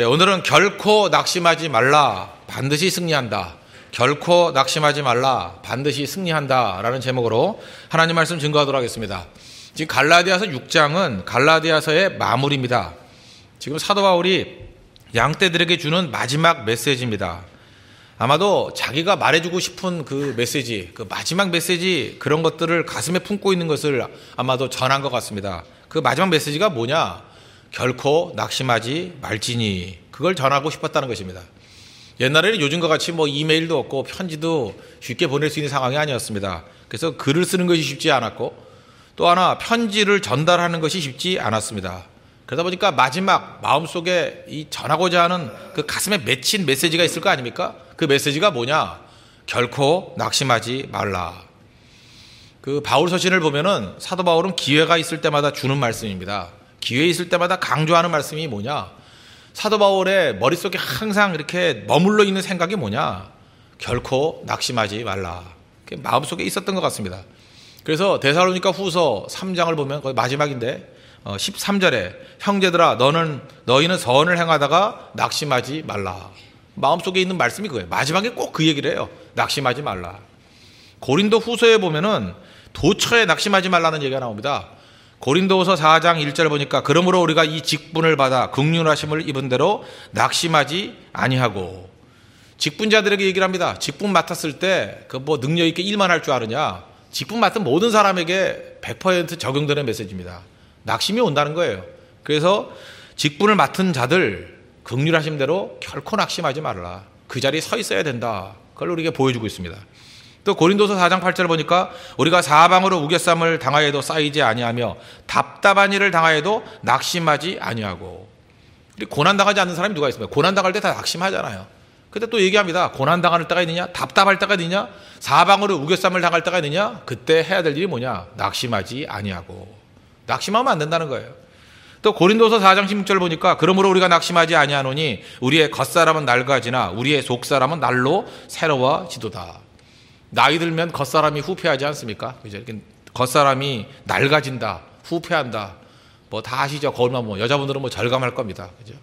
오늘은 결코 낙심하지 말라, 반드시 승리한다. 결코 낙심하지 말라, 반드시 승리한다 라는 제목으로 하나님 말씀 증거하도록 하겠습니다. 지금 갈라디아서 6장은 갈라디아서의 마무리입니다. 지금 사도 바울이 양떼들에게 주는 마지막 메시지입니다. 아마도 자기가 말해주고 싶은 그 메시지, 그 마지막 메시지, 그런 것들을 가슴에 품고 있는 것을 아마도 전한 것 같습니다. 그 마지막 메시지가 뭐냐? 결코 낙심하지 말지니, 그걸 전하고 싶었다는 것입니다. 옛날에는 요즘과 같이 이메일도 없고 편지도 쉽게 보낼 수 있는 상황이 아니었습니다. 그래서 글을 쓰는 것이 쉽지 않았고, 또 하나 편지를 전달하는 것이 쉽지 않았습니다. 그러다 보니까 마지막 마음속에 이 전하고자 하는 그 가슴에 맺힌 메시지가 있을 거 아닙니까? 그 메시지가 뭐냐? 결코 낙심하지 말라. 그 바울 서신을 보면은 사도 바울은 기회가 있을 때마다 주는 말씀입니다. 기회 있을 때마다 강조하는 말씀이 뭐냐? 사도 바울의 머릿속에 항상 이렇게 머물러 있는 생각이 뭐냐? 결코 낙심하지 말라. 마음속에 있었던 것 같습니다. 그래서 데살로니가 후서 3장을 보면 거의 마지막인데 13절에 형제들아 너희는 선을 행하다가 낙심하지 말라. 마음속에 있는 말씀이 그거예요. 마지막에 꼭 그 얘기를 해요. 낙심하지 말라. 고린도 후서에 보면은 도처에 낙심하지 말라는 얘기가 나옵니다. 고린도후서 4장 1절 보니까 그러므로 우리가 이 직분을 받아 긍휼하심을 입은 대로 낙심하지 아니하고, 직분자들에게 얘기를 합니다. 직분 맡았을 때 그 능력 있게 일만 할 줄 아느냐? 직분 맡은 모든 사람에게 100% 적용되는 메시지입니다. 낙심이 온다는 거예요. 그래서 직분을 맡은 자들 긍휼하심 대로 결코 낙심하지 말라. 그 자리에 서 있어야 된다. 그걸 우리에게 보여주고 있습니다. 또 고린도서 4장 8절 보니까 우리가 사방으로 우겨쌈을 당하여도 쌓이지 아니하며 답답한 일을 당하여도 낙심하지 아니하고. 고난당하지 않는 사람이 누가 있습니까? 고난당할 때 다 낙심하잖아요. 근데 또 얘기합니다. 고난당할 때가 있느냐? 답답할 때가 있느냐? 사방으로 우겨쌈을 당할 때가 있느냐? 그때 해야 될 일이 뭐냐? 낙심하지 아니하고. 낙심하면 안 된다는 거예요. 또 고린도서 4장 16절 보니까 그러므로 우리가 낙심하지 아니하노니 우리의 겉사람은 낡아지나 우리의 속사람은 날로 새로워지도다. 나이 들면 겉사람이 후패하지 않습니까? 그죠? 겉사람이 낡아진다, 후패한다. 다 아시죠? 거울만 여자분들은 절감할 겁니다. 그죠?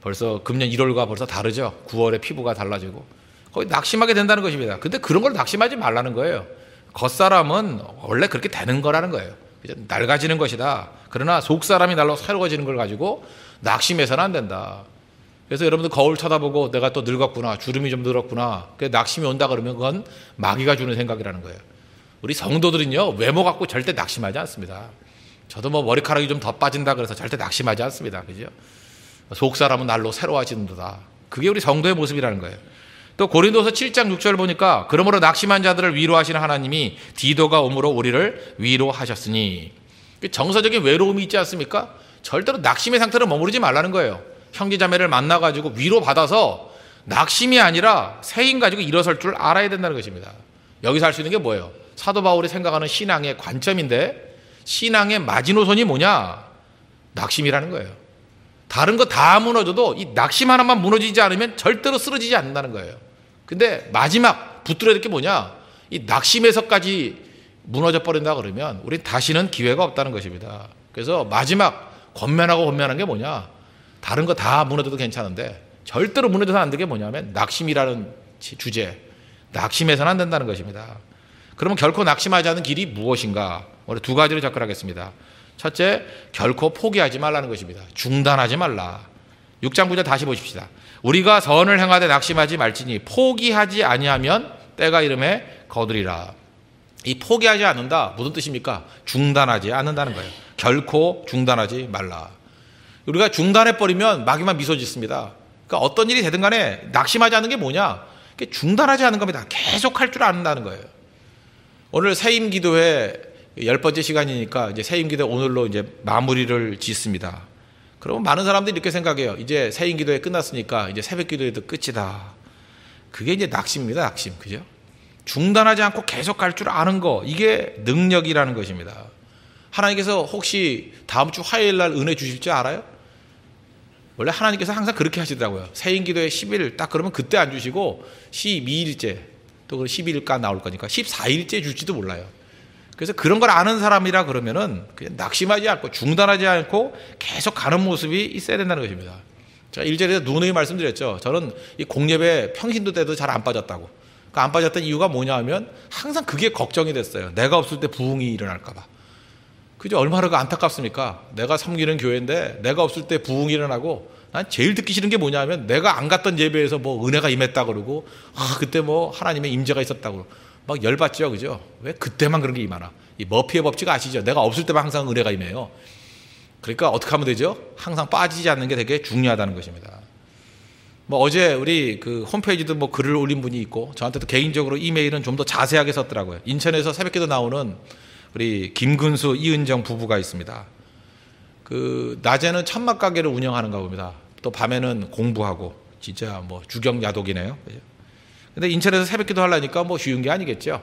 벌써 금년 1월과 벌써 다르죠? 9월에 피부가 달라지고. 거의 낙심하게 된다는 것입니다. 근데 그런 걸 낙심하지 말라는 거예요. 겉사람은 원래 그렇게 되는 거라는 거예요. 그죠? 낡아지는 것이다. 그러나 속사람이 날로 새로워지는 걸 가지고 낙심해서는 안 된다. 그래서 여러분들 거울 쳐다보고 내가 또 늙었구나, 주름이 좀 늘었구나, 낙심이 온다 그러면 그건 마귀가 주는 생각이라는 거예요. 우리 성도들은요, 외모 갖고 절대 낙심하지 않습니다. 저도 머리카락이 좀 더 빠진다 그래서 절대 낙심하지 않습니다. 그죠? 속 사람은 날로 새로워지는도다. 그게 우리 성도의 모습이라는 거예요. 또 고린도서 7장 6절 보니까 그러므로 낙심한 자들을 위로하시는 하나님이 디도가 오므로 우리를 위로하셨으니. 정서적인 외로움이 있지 않습니까? 절대로 낙심의 상태로 머무르지 말라는 거예요. 형제자매를 만나가지고 위로받아서 낙심이 아니라 새힘 가지고 일어설 줄 알아야 된다는 것입니다. 여기서 할 수 있는 게 뭐예요? 사도 바울이 생각하는 신앙의 관점인데, 신앙의 마지노선이 뭐냐? 낙심이라는 거예요. 다른 거 다 무너져도 이 낙심 하나만 무너지지 않으면 절대로 쓰러지지 않는다는 거예요. 근데 마지막 붙들어야 될 게 뭐냐? 이 낙심에서까지 무너져 버린다 그러면 우린 다시는 기회가 없다는 것입니다. 그래서 마지막 권면한 게 뭐냐? 다른 거 다 무너져도 괜찮은데 절대로 무너져서는 안 되는 게 뭐냐면 낙심이라는 주제, 낙심해서는 안 된다는 것입니다. 그러면 결코 낙심하지 않는 길이 무엇인가? 오늘 두 가지를 접근하겠습니다. 첫째, 결코 포기하지 말라는 것입니다. 중단하지 말라. 6장 9절 다시 보십시다. 우리가 선을 행하되 낙심하지 말지니 포기하지 아니하면 때가 이름에 거두리라. 이 포기하지 않는다, 무슨 뜻입니까? 중단하지 않는다는 거예요. 결코 중단하지 말라. 우리가 중단해버리면 마귀만 미소 짓습니다. 그러니까 어떤 일이 되든 간에 낙심하지 않는 게 뭐냐? 중단하지 않는 겁니다. 계속 할 줄 아는다는 거예요. 오늘 새임 기도회 10번째 시간이니까 이제 새임 기도 오늘로 이제 마무리를 짓습니다. 그러면 많은 사람들이 이렇게 생각해요. 이제 새임 기도회 끝났으니까 이제 새벽 기도회도 끝이다. 그게 이제 낙심입니다. 낙심. 그죠? 중단하지 않고 계속 갈 줄 아는 거, 이게 능력이라는 것입니다. 하나님께서 혹시 다음 주 화요일 날 은혜 주실 줄 알아요? 원래 하나님께서 항상 그렇게 하시더라고요. 새임기도에 10일 딱 그러면 그때 안 주시고 12일째, 또 12일까 나올 거니까 14일째 줄지도 몰라요. 그래서 그런 걸 아는 사람이라 그러면은 그냥 낙심하지 않고 중단하지 않고 계속 가는 모습이 있어야 된다는 것입니다. 제가 일절에서 누누이 말씀드렸죠. 저는 이 공예배 평신도 때도 잘 안 빠졌다고. 그 안 빠졌던 이유가 뭐냐 하면 항상 그게 걱정이 됐어요. 내가 없을 때 부흥이 일어날까 봐. 그죠? 얼마나 안타깝습니까? 내가 섬기는 교회인데 내가 없을 때 부흥이 일어나고, 난 제일 듣기 싫은 게 뭐냐 하면 내가 안 갔던 예배에서 뭐 은혜가 임했다 그러고, 그때 뭐 하나님의 임재가 있었다고 막 열받죠. 그죠? 왜 그때만 그런 게 임하나? 이 머피의 법칙 아시죠? 내가 없을 때만 항상 은혜가 임해요. 그러니까 어떻게 하면 되죠? 항상 빠지지 않는 게 되게 중요하다는 것입니다. 뭐 어제 우리 그 홈페이지도 뭐 글을 올린 분이 있고, 저한테도 개인적으로 이메일은 좀 더 자세하게 썼더라고요. 인천에서 새벽기도 나오는 우리 김근수, 이은정 부부가 있습니다. 그 낮에는 천막 가게를 운영하는가 봅니다. 또 밤에는 공부하고, 진짜 뭐 주경 야독이네요. 근데 인천에서 새벽기도 하려니까 뭐 쉬운 게 아니겠죠.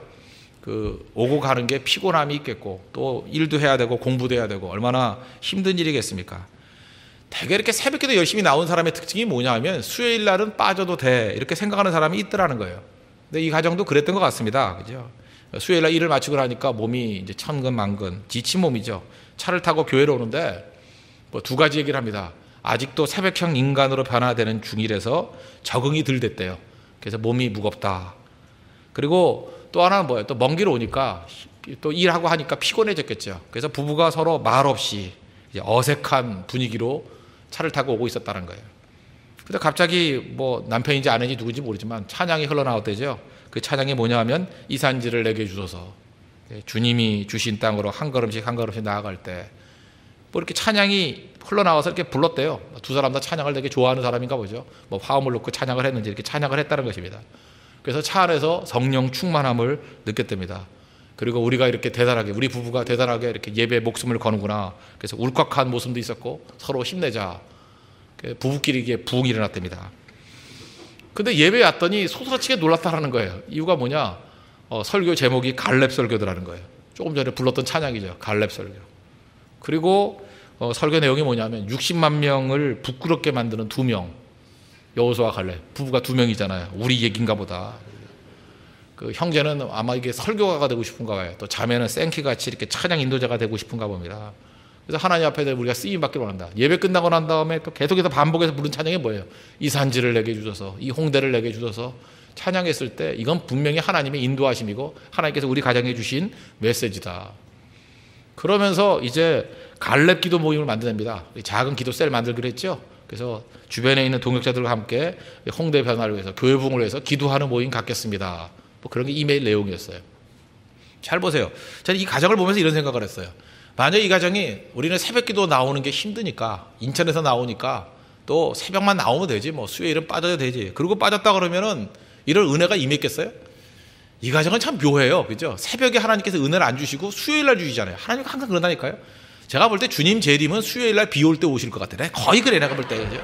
그 오고 가는 게 피곤함이 있겠고, 또 일도 해야 되고 공부도 해야 되고, 얼마나 힘든 일이겠습니까? 되게 이렇게 새벽기도 열심히 나온 사람의 특징이 뭐냐 하면 수요일 날은 빠져도 돼, 이렇게 생각하는 사람이 있더라는 거예요. 근데 이 가정도 그랬던 것 같습니다. 그죠? 수요일 날 일을 마치고 나니까 몸이 이제 천근만근 지친 몸이죠. 차를 타고 교회로 오는데 뭐 두 가지 얘기를 합니다. 아직도 새벽형 인간으로 변화되는 중이라서 적응이 덜 됐대요. 그래서 몸이 무겁다. 그리고 또 하나는 뭐예요? 또 먼 길 오니까 또 일하고 하니까 피곤해졌겠죠. 그래서 부부가 서로 말 없이 이제 어색한 분위기로 차를 타고 오고 있었다는 거예요. 근데 갑자기 뭐 남편인지 아내인지 누군지 모르지만 찬양이 흘러나왔대죠. 그 찬양이 뭐냐 하면 이산지를 내게 주소서. 주님이 주신 땅으로 한 걸음씩 한 걸음씩 나아갈 때 뭐 이렇게 찬양이 흘러나와서 이렇게 불렀대요. 두 사람 다 찬양을 되게 좋아하는 사람인가 보죠. 뭐 화음을 놓고 찬양을 했는지 이렇게 찬양을 했다는 것입니다. 그래서 차 안에서 성령 충만함을 느꼈답니다. 그리고 우리가 이렇게 대단하게, 우리 부부가 대단하게 이렇게 예배에 목숨을 거는구나. 그래서 울컥한 모습도 있었고 서로 힘내자. 부부끼리 이게 부흥이 일어났답니다. 근데 예배에 왔더니 소스라치게 놀랐다라는 거예요. 이유가 뭐냐? 설교 제목이 갈렙 설교더라는 거예요. 조금 전에 불렀던 찬양이죠. 갈렙 설교. 그리고 설교 내용이 뭐냐면 60만 명을 부끄럽게 만드는 두 명. 여호수아와 갈렙. 부부가 두 명이잖아요. 우리 얘기인가 보다. 그 형제는 아마 이게 설교가가 되고 싶은가 봐요. 또 자매는 생키같이 이렇게 찬양 인도자가 되고 싶은가 봅니다. 그래서 하나님 앞에 우리가 쓰임 받기를 원한다. 예배 끝나고 난 다음에 또 계속해서 반복해서 부른 찬양이 뭐예요? 이 산지를 내게 주소서, 이 홍대를 내게 주소서. 찬양했을 때 이건 분명히 하나님의 인도하심이고 하나님께서 우리 가정에 주신 메시지다. 그러면서 이제 갈렙 기도 모임을 만듭니다. 작은 기도 셀 만들기로 했죠. 그래서 주변에 있는 동역자들과 함께 홍대 변화를 위해서, 교회 부흥을 위해서 기도하는 모임 갖겠습니다. 뭐 그런 게 이메일 내용이었어요. 잘 보세요. 저는 이 가정을 보면서 이런 생각을 했어요. 만약 이 가정이 우리는 새벽기도 나오는 게 힘드니까, 인천에서 나오니까 또 새벽만 나오면 되지, 뭐 수요일은 빠져도 되지. 그리고 빠졌다 그러면은 이런 은혜가 임했겠어요? 이 가정은 참 묘해요. 그죠? 새벽에 하나님께서 은혜를 안 주시고 수요일 날 주시잖아요. 하나님은 항상 그런다니까요. 제가 볼 때 주님 재림은 수요일 날 비 올 때 오실 것 같아요. 거의 그래, 내가 볼 때. 그죠?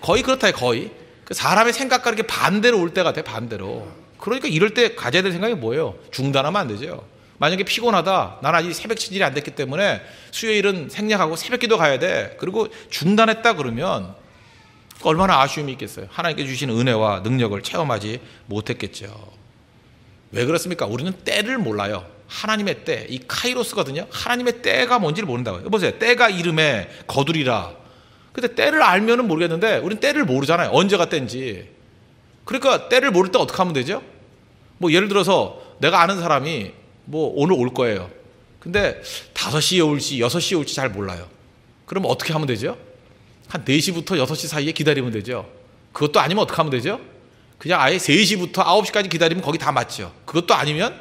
거의 그렇다, 거의. 그 사람의 생각과 이렇게 반대로 올 때 같아요, 반대로. 그러니까 이럴 때 가져야 될 생각이 뭐예요? 중단하면 안 되죠. 만약에 피곤하다, 난 아직 새벽 친일이 안 됐기 때문에 수요일은 생략하고 새벽기도 가야 돼. 그리고 중단했다 그러면 얼마나 아쉬움이 있겠어요. 하나님께 주신 은혜와 능력을 체험하지 못했겠죠. 왜 그렇습니까? 우리는 때를 몰라요. 하나님의 때, 이 카이로스거든요. 하나님의 때가 뭔지를 모른다고요. 보세요. 때가 이름에 거두리라. 근데 때를 알면은 모르겠는데 우리는 때를 모르잖아요. 언제가 때인지. 그러니까 때를 모를 때 어떻게 하면 되죠? 뭐 예를 들어서 내가 아는 사람이 뭐 오늘 올 거예요. 근데 5시에 올지 6시에 올지 잘 몰라요. 그럼 어떻게 하면 되죠? 한 4시부터 6시 사이에 기다리면 되죠. 그것도 아니면 어떻게 하면 되죠? 그냥 아예 3시부터 9시까지 기다리면 거기 다 맞죠. 그것도 아니면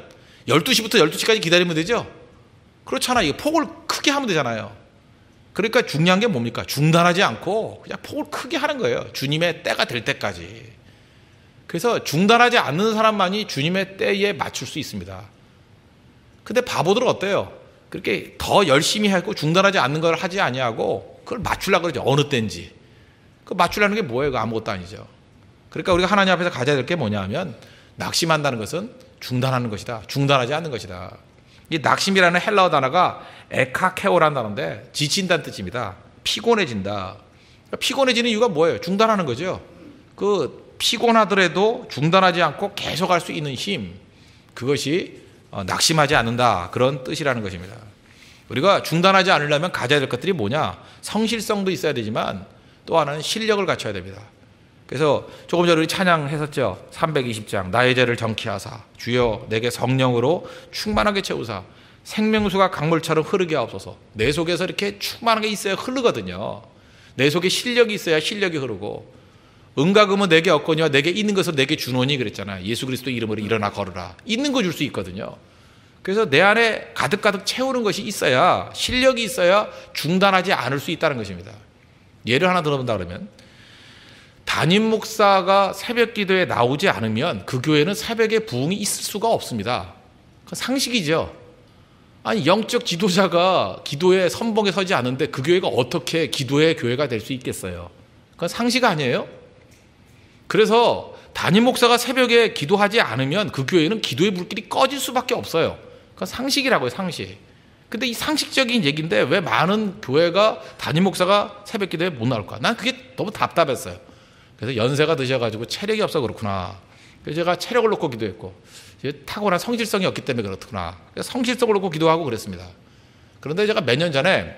12시부터 12시까지 기다리면 되죠. 그렇잖아요. 이거 폭을 크게 하면 되잖아요. 그러니까 중요한 게 뭡니까? 중단하지 않고 그냥 폭을 크게 하는 거예요. 주님의 때가 될 때까지. 그래서 중단하지 않는 사람만이 주님의 때에 맞출 수 있습니다. 근데 바보들은 어때요? 그렇게 더 열심히 하고 중단하지 않는 걸 하지 아니하고 그걸 맞추려고 그러죠. 어느 때인지. 그 맞추려는 게 뭐예요? 그거 아무것도 아니죠. 그러니까 우리가 하나님 앞에서 가져야 될 게 뭐냐 하면 낙심한다는 것은 중단하는 것이다. 중단하지 않는 것이다. 이 낙심이라는 헬라어 단어가 에카케오라는 단어인데 지친다는 뜻입니다. 피곤해진다. 피곤해지는 이유가 뭐예요? 중단하는 거죠. 그 피곤하더라도 중단하지 않고 계속할 수 있는 힘, 그것이 낙심하지 않는다, 그런 뜻이라는 것입니다. 우리가 중단하지 않으려면 가져야 될 것들이 뭐냐? 성실성도 있어야 되지만 또 하나는 실력을 갖춰야 됩니다. 그래서 조금 전에 우리 찬양했었죠. 320장 나의 죄를 정케하사 주여 내게 성령으로 충만하게 채우사 생명수가 강물처럼 흐르게 하옵소서. 내 속에서 이렇게 충만하게 있어야 흐르거든요. 내 속에 실력이 있어야 실력이 흐르고 은과 금은 내게 없거니와 내게 있는 것을 내게 주노니 그랬잖아요. 예수 그리스도 이름으로 일어나 걸으라. 있는 거 줄 수 있거든요. 그래서 내 안에 가득가득 채우는 것이 있어야 실력이 있어야 중단하지 않을 수 있다는 것입니다. 예를 하나 들어본다 그러면 담임 목사가 새벽 기도에 나오지 않으면 그 교회는 새벽에 부흥이 있을 수가 없습니다. 그건 상식이죠. 아니 영적 지도자가 기도에 선봉에 서지 않는데 그 교회가 어떻게 기도의 교회가 될 수 있겠어요? 그건 상식 아니에요? 그래서 담임 목사가 새벽에 기도하지 않으면 그 교회는 기도의 불길이 꺼질 수밖에 없어요. 그건 상식이라고요, 상식. 근데 이 상식적인 얘기인데 왜 많은 교회가 담임 목사가 새벽 기도에 못 나올까? 난 그게 너무 답답했어요. 그래서 연세가 드셔가지고 체력이 없어 그렇구나. 그래서 제가 체력을 놓고 기도했고 타고난 성실성이 없기 때문에 그렇구나. 그래서 성실성을 놓고 기도하고 그랬습니다. 그런데 제가 몇 년 전에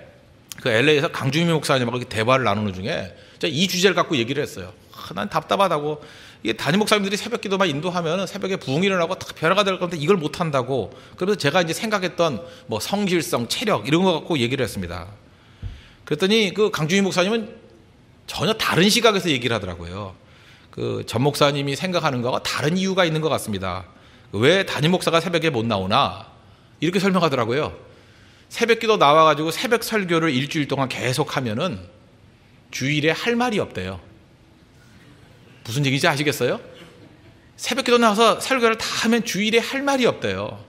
그 LA에서 강주미 목사님하고 대화를 나누는 중에 제가 이 주제를 갖고 얘기를 했어요. 난 답답하다고. 이게 담임 목사님들이 새벽 기도만 인도하면 새벽에 부흥이 일어나고 딱 변화가 될 건데 이걸 못 한다고. 그래서 제가 이제 생각했던 뭐 성실성, 체력 이런 거 갖고 얘기를 했습니다. 그랬더니 그 강주미 목사님은 전혀 다른 시각에서 얘기를 하더라고요. 그 전 목사님이 생각하는 거와 다른 이유가 있는 것 같습니다. 왜 담임 목사가 새벽에 못 나오나? 이렇게 설명하더라고요. 새벽 기도 나와가지고 새벽 설교를 일주일 동안 계속 하면은 주일에 할 말이 없대요. 무슨 얘기인지 아시겠어요? 새벽 기도 나와서 설교를 다 하면 주일에 할 말이 없대요.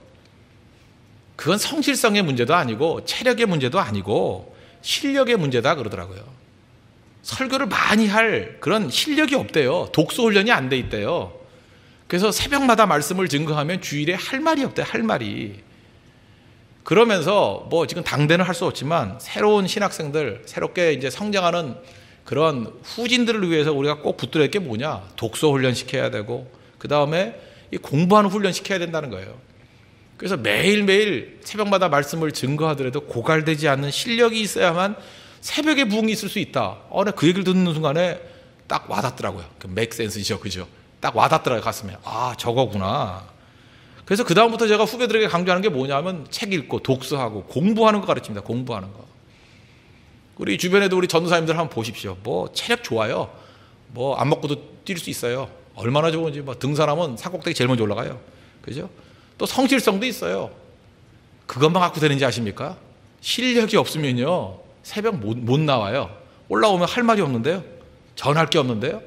그건 성실성의 문제도 아니고 체력의 문제도 아니고 실력의 문제다 그러더라고요. 설교를 많이 할 그런 실력이 없대요. 독서 훈련이 안 돼 있대요. 그래서 새벽마다 말씀을 증거하면 주일에 할 말이 없대요. 할 말이. 그러면서 뭐 지금 당대는 할 수 없지만 새로운 신학생들, 새롭게 이제 성장하는 그런 후진들을 위해서 우리가 꼭 붙들어야 할 게 뭐냐? 독서 훈련 시켜야 되고 그 다음에 이 공부하는 훈련 시켜야 된다는 거예요. 그래서 매일매일 새벽마다 말씀을 증거하더라도 고갈되지 않는 실력이 있어야만 새벽에 부흥이 있을 수 있다. 나 그 얘기를 듣는 순간에 딱 와닿더라고요. 그 make sense이죠, 그죠? 딱 와닿더라고요, 가슴에. 아, 저거구나. 그래서 그 다음부터 제가 후배들에게 강조하는 게 뭐냐면 책 읽고 독서하고 공부하는 거 가르칩니다. 공부하는 거. 우리 주변에도 우리 전도사님들 한번 보십시오. 뭐 체력 좋아요. 뭐 안 먹고도 뛸 수 있어요. 얼마나 좋은지. 뭐 등산하면 산꼭대기 제일 먼저 올라가요. 그죠? 또 성실성도 있어요. 그것만 갖고 되는지 아십니까? 실력이 없으면요 새벽 못 나와요. 올라오면 할 말이 없는데요. 전할 게 없는데요.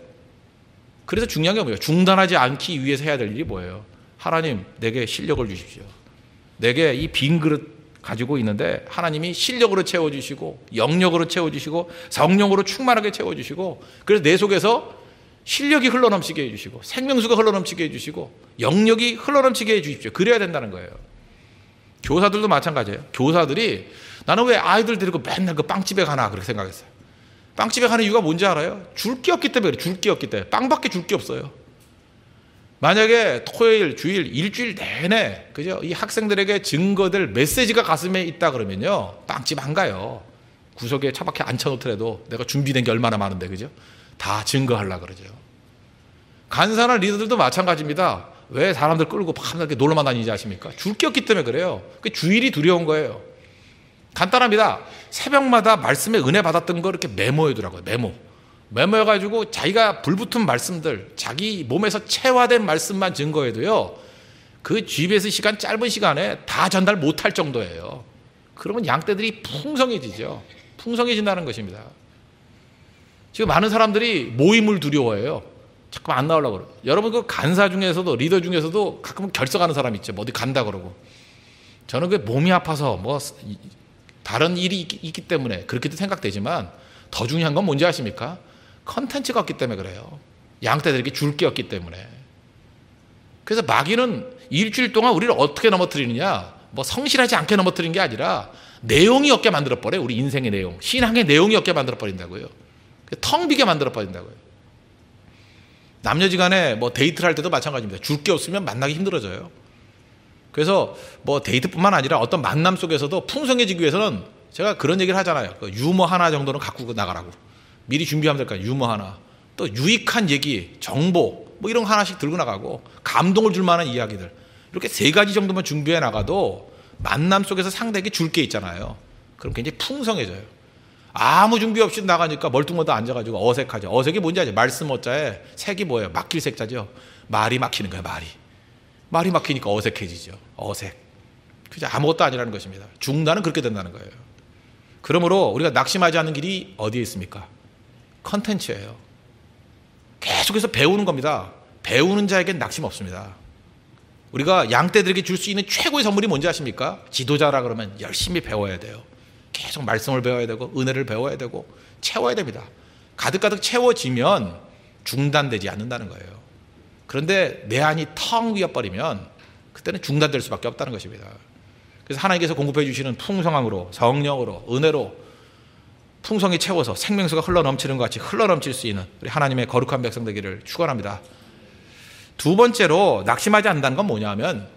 그래서 중요한 게 뭐예요? 중단하지 않기 위해서 해야 될 일이 뭐예요? 하나님 내게 실력을 주십시오. 내게 이 빈 그릇 가지고 있는데 하나님이 실력으로 채워주시고 영력으로 채워주시고 성령으로 충만하게 채워주시고 그래서 내 속에서 실력이 흘러넘치게 해주시고 생명수가 흘러넘치게 해주시고 영력이 흘러넘치게 해주십시오. 그래야 된다는 거예요. 교사들도 마찬가지예요. 교사들이 나는 왜 아이들 데리고 맨날 그 빵집에 가나 그렇게 생각했어요. 빵집에 가는 이유가 뭔지 알아요? 줄 게 없기 때문에 그래요. 줄 게 없기 때문에. 빵밖에 줄 게 없어요. 만약에 토요일, 주일, 일주일 내내 그죠? 이 학생들에게 증거될 메시지가 가슴에 있다 그러면요 빵집 안 가요. 구석에 차박해 앉혀놓더라도 내가 준비된 게 얼마나 많은데 그죠? 다 증거하려고 그러죠. 간사나 리더들도 마찬가지입니다. 왜 사람들 끌고 밤낮게 놀러만 다니지 아십니까? 줄 게 없기 때문에 그래요. 그 주일이 두려운 거예요. 간단합니다. 새벽마다 말씀에 은혜 받았던 거 이렇게 메모해두라고요. 메모해가지고 자기가 불붙은 말씀들, 자기 몸에서 체화된 말씀만 증거해도요 그 GBS 시간 짧은 시간에 다 전달 못할 정도예요. 그러면 양떼들이 풍성해지죠. 풍성해진다는 것입니다. 지금 많은 사람들이 모임을 두려워해요. 자꾸 안 나오려고 그래요. 여러분 그 간사 중에서도 리더 중에서도 가끔 결석하는 사람 있죠. 뭐 어디 간다 그러고. 저는 그 몸이 아파서 뭐 다른 일이 있기 때문에 그렇게도 생각되지만 더 중요한 건 뭔지 아십니까? 컨텐츠가 없기 때문에 그래요. 양떼들에게 줄 게 없기 때문에. 그래서 마귀는 일주일 동안 우리를 어떻게 넘어뜨리느냐, 뭐 성실하지 않게 넘어뜨리는 게 아니라 내용이 없게 만들어버려요. 우리 인생의 내용, 신앙의 내용이 없게 만들어버린다고요. 텅 비게 만들어버린다고요. 남녀지간에 뭐 데이트를 할 때도 마찬가지입니다. 줄 게 없으면 만나기 힘들어져요. 그래서 뭐 데이트뿐만 아니라 어떤 만남 속에서도 풍성해지기 위해서는 제가 그런 얘기를 하잖아요. 그 유머 하나 정도는 갖고 나가라고. 미리 준비하면 될까요? 유머 하나. 또 유익한 얘기, 정보 뭐 이런 거 하나씩 들고 나가고 감동을 줄 만한 이야기들. 이렇게 3가지 정도만 준비해 나가도 만남 속에서 상대에게 줄 게 있잖아요. 그럼 굉장히 풍성해져요. 아무 준비 없이 나가니까 멀뚱멀뚱 앉아가지고 어색하죠. 어색이 뭔지 아죠? 말씀 어자에 색이 뭐예요? 막힐 색자죠. 말이 막히는 거예요. 말이 막히니까 어색해지죠. 어색. 그죠? 아무것도 아니라는 것입니다. 중단은 그렇게 된다는 거예요. 그러므로 우리가 낙심하지 않는 길이 어디에 있습니까? 컨텐츠예요. 계속해서 배우는 겁니다. 배우는 자에겐 낙심 없습니다. 우리가 양떼들에게 줄 수 있는 최고의 선물이 뭔지 아십니까? 지도자라 그러면 열심히 배워야 돼요. 계속 말씀을 배워야 되고 은혜를 배워야 되고 채워야 됩니다. 가득가득 채워지면 중단되지 않는다는 거예요. 그런데 내 안이 텅 비어버리면 그때는 중단될 수밖에 없다는 것입니다. 그래서 하나님께서 공급해 주시는 풍성함으로 성령으로 은혜로 풍성히 채워서 생명수가 흘러넘치는 것 같이 흘러넘칠 수 있는 우리 하나님의 거룩한 백성 되기를 축원합니다. 두 번째로 낙심하지 않는다는 건 뭐냐 하면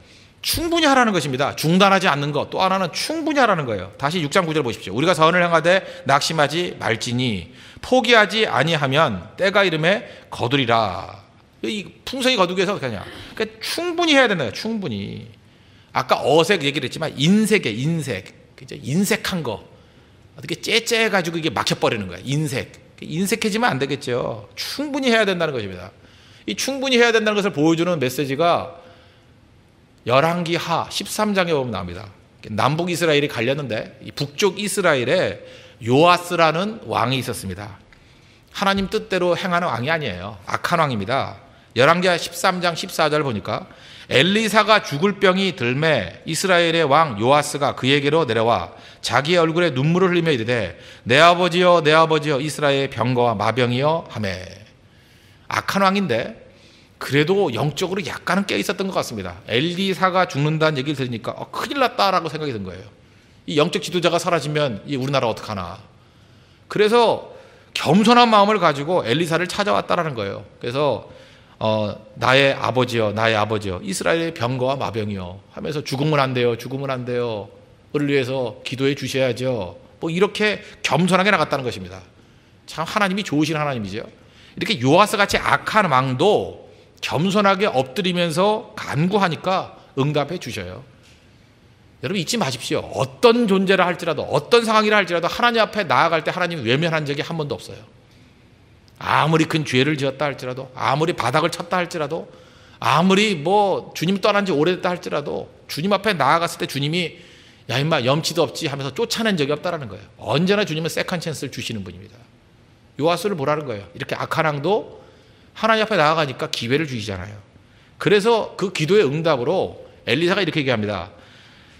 충분히 하라는 것입니다. 중단하지 않는 것. 또 하나는 충분히 하라는 거예요. 다시 6장 9절 보십시오. 우리가 선을 행하되 낙심하지 말지니 포기하지 아니하면 때가 이름에 거두리라. 이 풍성히 거두기 위해서 어떻게 하냐. 그러니까 충분히 해야 된다. 충분히. 아까 어색 얘기를 했지만 인색에 인색. 그죠? 인색한 거. 어떻게 째째해가지고 이게 막혀버리는 거야. 인색해지면 안 되겠죠. 충분히 해야 된다는 것입니다. 이 충분히 해야 된다는 것을 보여주는 메시지가 열왕기하 13장에 보면 나옵니다. 남북 이스라엘이 갈렸는데 이 북쪽 이스라엘에 요아스라는 왕이 있었습니다. 하나님 뜻대로 행하는 왕이 아니에요. 악한 왕입니다. 열왕기하 13장 14절 보니까 엘리사가 죽을 병이 들매 이스라엘의 왕 요아스가 그에게로 내려와 자기의 얼굴에 눈물을 흘리며 이르되 내 아버지여 내 아버지여 이스라엘의 병거와 마병이여 하매. 악한 왕인데 그래도 영적으로 약간은 깨어 있었던 것 같습니다. 엘리사가 죽는다는 얘기를 들으니까 큰일 났다라고 생각이 든 거예요. 이 영적 지도자가 사라지면 이 우리나라 어떡하나. 그래서 겸손한 마음을 가지고 엘리사를 찾아왔다라는 거예요. 그래서 나의 아버지여 나의 아버지여 이스라엘의 병거와 마병이여 하면서 죽으면 안 돼요. 죽으면 안 돼요. 을 위해서 기도해 주셔야죠. 뭐 이렇게 겸손하게 나갔다는 것입니다. 참 하나님이 좋으신 하나님이죠. 이렇게 요아스 같이 악한 왕도 겸손하게 엎드리면서 간구하니까 응답해 주셔요. 여러분 잊지 마십시오. 어떤 존재라 할지라도 어떤 상황이라 할지라도 하나님 앞에 나아갈 때 하나님이 외면한 적이 한 번도 없어요. 아무리 큰 죄를 지었다 할지라도 아무리 바닥을 쳤다 할지라도 아무리 뭐 주님 떠난 지 오래됐다 할지라도 주님 앞에 나아갔을 때 주님이 야 임마 염치도 없지 하면서 쫓아낸 적이 없다라는 거예요. 언제나 주님은 세컨 찬스를 주시는 분입니다. 요아스를 보라는 거예요. 이렇게 악한 왕도 하나님 앞에 나아가니까 기회를 주시잖아요. 그래서 그 기도의 응답으로 엘리사가 이렇게 얘기합니다.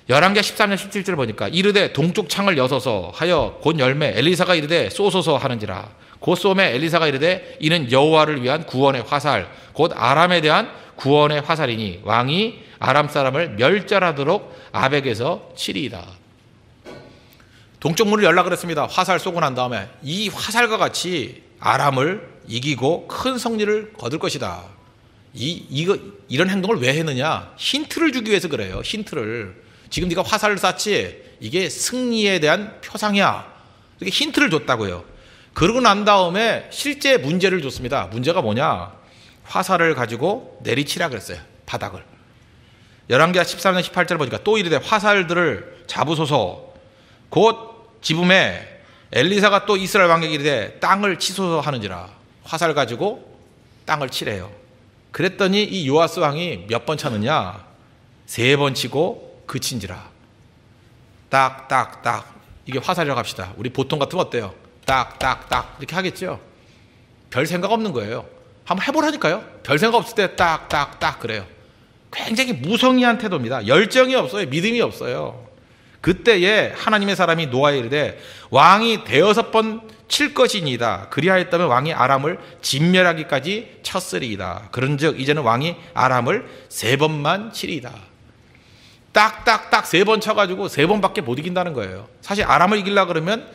열왕기하 13장 17절을 보니까 이르되 동쪽 창을 여소서 하여 곧 열매 엘리사가 이르되 쏘소서 하는지라. 곧 쏘매 엘리사가 이르되 이는 여호와를 위한 구원의 화살 곧 아람에 대한 구원의 화살이니 왕이 아람 사람을 멸절하도록 아벡에서 치리이다. 동쪽 문을 열라 그랬습니다. 화살 쏘고 난 다음에 이 화살과 같이 아람을 이기고 큰 승리를 거둘 것이다. 이런 행동을 왜 했느냐? 힌트를 주기 위해서 그래요. 힌트를. 지금 네가 화살을 쐈지? 이게 승리에 대한 표상이야. 이렇게 힌트를 줬다고요. 그러고 난 다음에 실제 문제를 줬습니다. 문제가 뭐냐? 화살을 가지고 내리치라 그랬어요. 바닥을. 열왕기하 13장 18절 보니까 또 이르되 화살들을 잡으소서 곧 지붕에 엘리사가 또 이스라엘 왕에게 이르되 땅을 치소서 하는지라. 화살 가지고 땅을 치래요. 그랬더니 이 요아스 왕이 몇 번 쳤느냐? 3번 치고 그친지라. 딱딱딱. 이게 화살이라고 합시다. 우리 보통 같으면 어때요? 딱딱딱 이렇게 하겠죠. 별 생각 없는 거예요. 한번 해보라니까요. 별 생각 없을 때 딱딱딱 그래요. 굉장히 무성의한 태도입니다. 열정이 없어요. 믿음이 없어요. 그때에 하나님의 사람이 노아에 이르되 왕이 5번 칠 것이니이다. 그리하였다면 왕이 아람을 진멸하기까지 쳤으리이다. 그런즉 이제는 왕이 아람을 3번만 치리이다. 딱딱딱 3번 쳐가지고 3번밖에 못 이긴다는 거예요. 사실 아람을 이기려고 그러면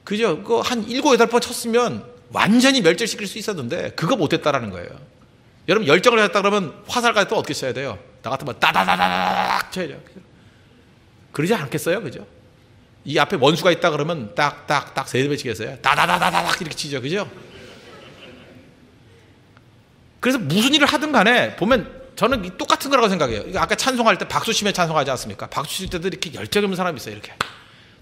그죠? 그거 한 7, 8번 쳤으면 완전히 멸절시킬 수 있었는데 그거 못했다라는 거예요. 여러분 열정을 했다 그러면 화살까지 또 어떻게 쳐야 돼요? 나 같으면 따다다다닥 쳐야죠. 그러지 않겠어요? 그죠? 이 앞에 원수가 있다 그러면 딱딱딱 3배 치겠어요. 다다다다닥 이렇게 치죠. 그죠? 그래서 무슨 일을 하든 간에 보면 저는 똑같은 거라고 생각해요. 아까 찬송할 때 박수 치며 찬송하지 않습니까? 박수 칠 때도 이렇게 열정 없는 사람이 있어요. 이렇게.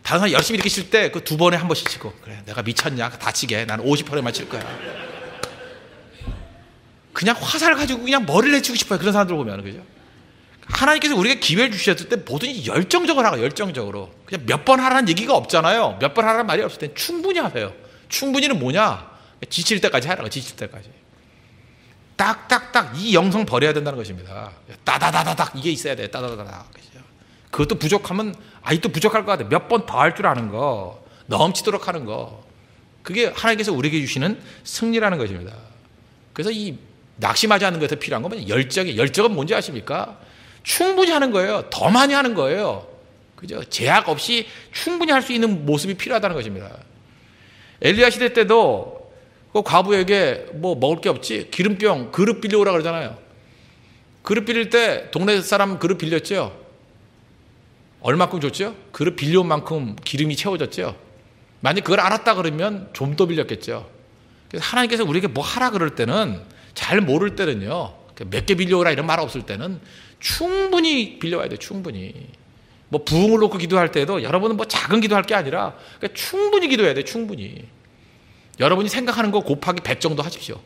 다른 사람 열심히 이렇게 칠 때 그 2번에 한 번씩 치고, 그래 내가 미쳤냐? 다치게 나는 50%만 칠 거야. 그냥 화살 가지고 그냥 머리를 내치고 싶어요. 그런 사람들 보면. 그죠? 하나님께서 우리에게 기회를 주셨을 때 뭐든지 열정적으로 하고, 열정적으로. 그냥 몇 번 하라는 얘기가 없잖아요. 몇 번 하라는 말이 없을 땐 충분히 하세요. 충분히는 뭐냐? 지칠 때까지 하라고. 지칠 때까지. 딱딱딱 이 영성 버려야 된다는 것입니다. 따다다다닥 이게 있어야 돼. 따다다다닥. 그것도 부족하면 아직도 부족할 것 같아. 몇 번 더 할 줄 아는 거, 넘치도록 하는 거, 그게 하나님께서 우리에게 주시는 승리라는 것입니다. 그래서 이 낙심하지 않는 것에 필요한 건 열정은 뭔지 아십니까? 충분히 하는 거예요. 더 많이 하는 거예요. 그죠? 제약 없이 충분히 할 수 있는 모습이 필요하다는 것입니다. 엘리야 시대 때도 그 과부에게 뭐 먹을 게 없지? 기름병 그릇 빌려오라 그러잖아요. 그릇 빌릴 때 동네 사람 그릇 빌렸죠. 얼마큼 줬죠? 그릇 빌려온 만큼 기름이 채워졌죠. 만약 그걸 알았다 그러면 좀 더 빌렸겠죠. 그래서 하나님께서 우리에게 뭐 하라 그럴 때는, 잘 모를 때는요, 몇 개 빌려오라 이런 말 없을 때는 충분히 빌려와야 돼요. 충분히. 뭐 부흥을 놓고 기도할 때도 여러분은 뭐 작은 기도할 게 아니라 그러니까 충분히 기도해야 돼요. 충분히. 여러분이 생각하는 거 곱하기 100 정도 하십시오.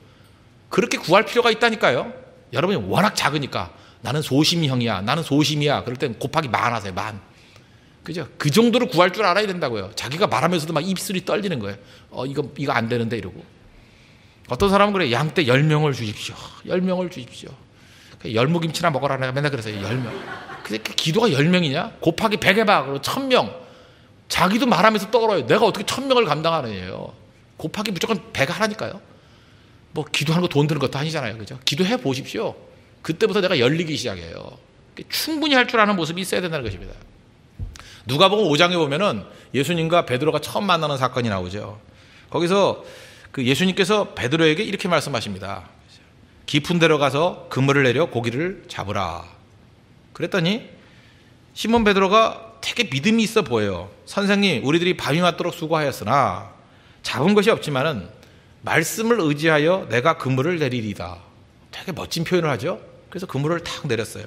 그렇게 구할 필요가 있다니까요. 여러분이 워낙 작으니까 나는 소심형이야, 나는 소심이야, 그럴 땐 곱하기 1000 하세요. 1000. 그죠? 그 정도로 구할 줄 알아야 된다고요. 자기가 말하면서도 막 입술이 떨리는 거예요. 이거 안 되는데 이러고. 어떤 사람은 그래, 양 때 10명을 주십시오. 10명을 주십시오. 열무김치나 먹어라. 내가 맨날 그래서 10명. 근데 기도가 10명이냐? 곱하기 100 해봐. 그리고 1000명. 자기도 말하면서 떨어요. 내가 어떻게 1000명을 감당하느냐요. 곱하기 무조건 100 하라니까요. 뭐 기도하는 거 돈 드는 것도 아니잖아요. 그죠? 기도해 보십시오. 그때부터 내가 열리기 시작해요. 충분히 할 줄 아는 모습이 있어야 된다는 것입니다. 누가복음 5장에 보면은 예수님과 베드로가 처음 만나는 사건이 나오죠. 거기서 그 예수님께서 베드로에게 이렇게 말씀하십니다. 깊은 데로 가서 그물을 내려 고기를 잡으라. 그랬더니 시몬 베드로가 되게 믿음이 있어 보여요. 선생님, 우리들이 밤이 맞도록 수고하였으나 잡은 것이 없지만은 말씀을 의지하여 내가 그물을 내리리다. 되게 멋진 표현을 하죠. 그래서 그물을 탁 내렸어요.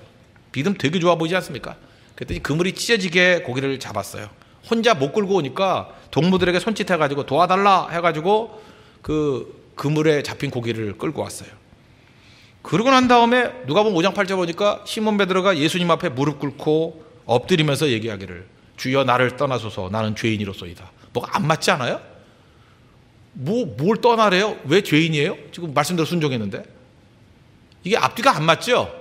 믿음 되게 좋아 보이지 않습니까? 그랬더니 그물이 찢어지게 고기를 잡았어요. 혼자 못 끌고 오니까 동무들에게 손짓해가지고 도와달라 해가지고 그 그물에 잡힌 고기를 끌고 왔어요. 그러고 난 다음에 누가복음 5장 8절 보니까 시몬 베드로가 예수님 앞에 무릎 꿇고 엎드리면서 얘기하기를, 주여 나를 떠나소서, 나는 죄인이로소이다. 뭐가 안 맞지 않아요? 뭘 떠나래요? 왜 죄인이에요? 지금 말씀대로 순종했는데. 이게 앞뒤가 안 맞죠?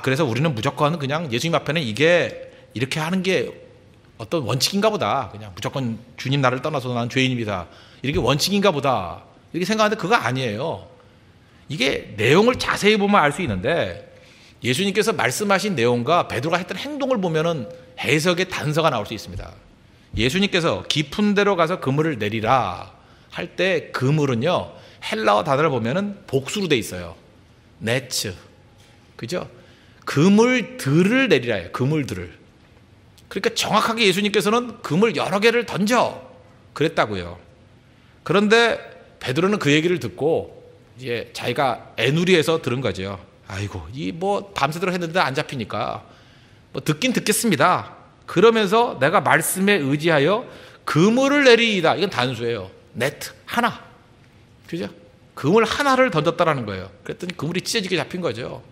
그래서 우리는 무조건 그냥 예수님 앞에는 이게 이렇게 하는 게 어떤 원칙인가 보다. 그냥 무조건 주님 나를 떠나서 나는 죄인입니다. 이렇게 원칙인가 보다. 이렇게 생각하는데 그거 아니에요. 이게 내용을 자세히 보면 알 수 있는데, 예수님께서 말씀하신 내용과 베드로가 했던 행동을 보면은 해석의 단서가 나올 수 있습니다. 예수님께서 깊은 데로 가서 그물을 내리라 할 때 그물은요, 헬라어 단어를 보면은 복수로 돼 있어요. 네츠. 그죠? 그물들을 내리라예요. 그물들을. 그러니까 정확하게 예수님께서는 그물 여러 개를 던져 그랬다고요. 그런데 베드로는 그 얘기를 듣고 이제 자기가 애누리에서 들은 거죠. 아이고, 이 뭐 밤새도록 했는데 안 잡히니까 뭐 듣긴 듣겠습니다. 그러면서 내가 말씀에 의지하여 그물을 내리이다. 이건 단수예요. 네트 하나. 그죠? 그물 하나를 던졌다라는 거예요. 그랬더니 그물이 찢어지게 잡힌 거죠.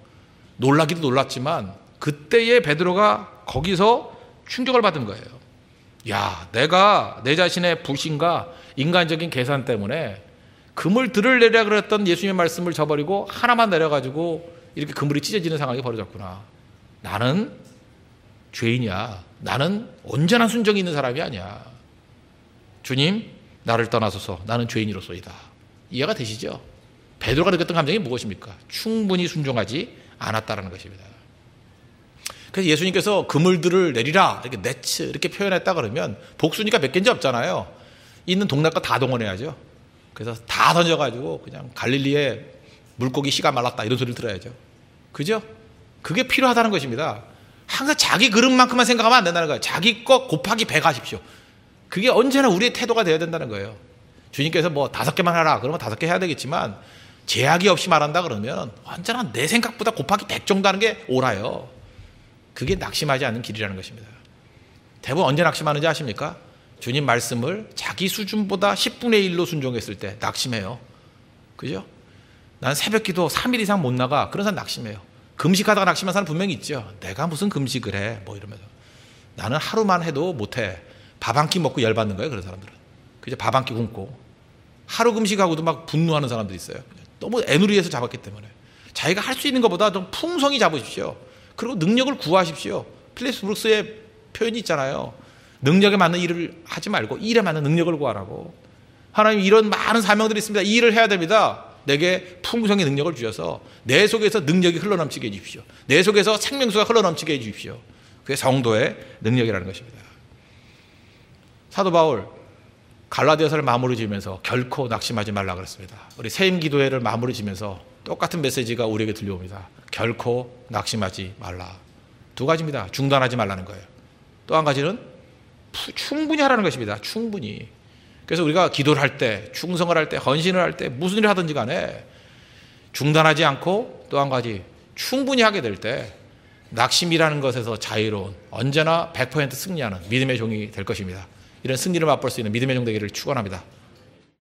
놀라기도 놀랐지만 그때의 베드로가 거기서 충격을 받은 거예요. 야, 내가 내 자신의 불신과 인간적인 계산 때문에 그물들을 내리라 그랬던 예수님의 말씀을 저버리고 하나만 내려가지고 이렇게 그물이 찢어지는 상황이 벌어졌구나. 나는 죄인이야. 나는 온전한 순종이 있는 사람이 아니야. 주님, 나를 떠나소서. 나는 죄인이로소이다. 이해가 되시죠? 베드로가 느꼈던 감정이 무엇입니까? 충분히 순종하지 않았다라는 것입니다. 그래서 예수님께서 그물들을 내리라 이렇게 네츠 이렇게 표현했다 그러면 복수니까 몇 개인지 없잖아요. 있는 동네 거 다 동원해야죠. 그래서 다 던져가지고 그냥 갈릴리에 물고기 씨가 말랐다 이런 소리를 들어야죠. 그죠? 그게 필요하다는 것입니다. 항상 자기 그릇만큼만 생각하면 안 된다는 거예요. 자기 거 곱하기 100 하십시오. 그게 언제나 우리의 태도가 되어야 된다는 거예요. 주님께서 뭐 5개만 하라 그러면 5개 해야 되겠지만 제약이 없이 말한다 그러면 언제나 내 생각보다 곱하기 100 정도 하는 게 옳아요. 그게 낙심하지 않는 길이라는 것입니다. 대부분 언제 낙심하는지 아십니까? 주님 말씀을 자기 수준보다 10분의 1로 순종했을 때 낙심해요. 그죠? 난 새벽기도 3일 이상 못 나가. 그런 사람 낙심해요. 금식하다가 낙심한 사람 분명히 있죠. 내가 무슨 금식을 해 뭐 이러면서. 나는 하루만 해도 못해. 밥 한 끼 먹고 열받는 거예요. 그런 사람들은. 그죠? 밥 한 끼 굶고 하루 금식하고도 막 분노하는 사람들이 있어요. 너무 애누리에서 잡았기 때문에. 자기가 할 수 있는 것보다 좀 풍성히 잡으십시오. 그리고 능력을 구하십시오. 필립스 브룩스의 표현이 있잖아요. 능력에 맞는 일을 하지 말고 일에 맞는 능력을 구하라고. 하나님 이런 많은 사명들이 있습니다. 이 일을 해야 됩니다. 내게 풍성의 능력을 주셔서 내 속에서 능력이 흘러넘치게 해주십시오. 내 속에서 생명수가 흘러넘치게 해주십시오. 그게 성도의 능력이라는 것입니다. 사도 바울 갈라디아서를 마무리 지으면서 결코 낙심하지 말라 그랬습니다. 우리 세임 기도회를 마무리 지면서 똑같은 메시지가 우리에게 들려옵니다. 결코 낙심하지 말라. 2가지입니다. 중단하지 말라는 거예요. 또 한 가지는 충분히 하라는 것입니다. 충분히. 그래서 우리가 기도를 할 때, 충성을 할 때, 헌신을 할 때 무슨 일을 하든지 간에 중단하지 않고 또 한 가지 충분히 하게 될 때 낙심이라는 것에서 자유로운 언제나 100% 승리하는 믿음의 종이 될 것입니다. 이런 승리를 맛볼 수 있는 믿음의 종 되기를 축원합니다.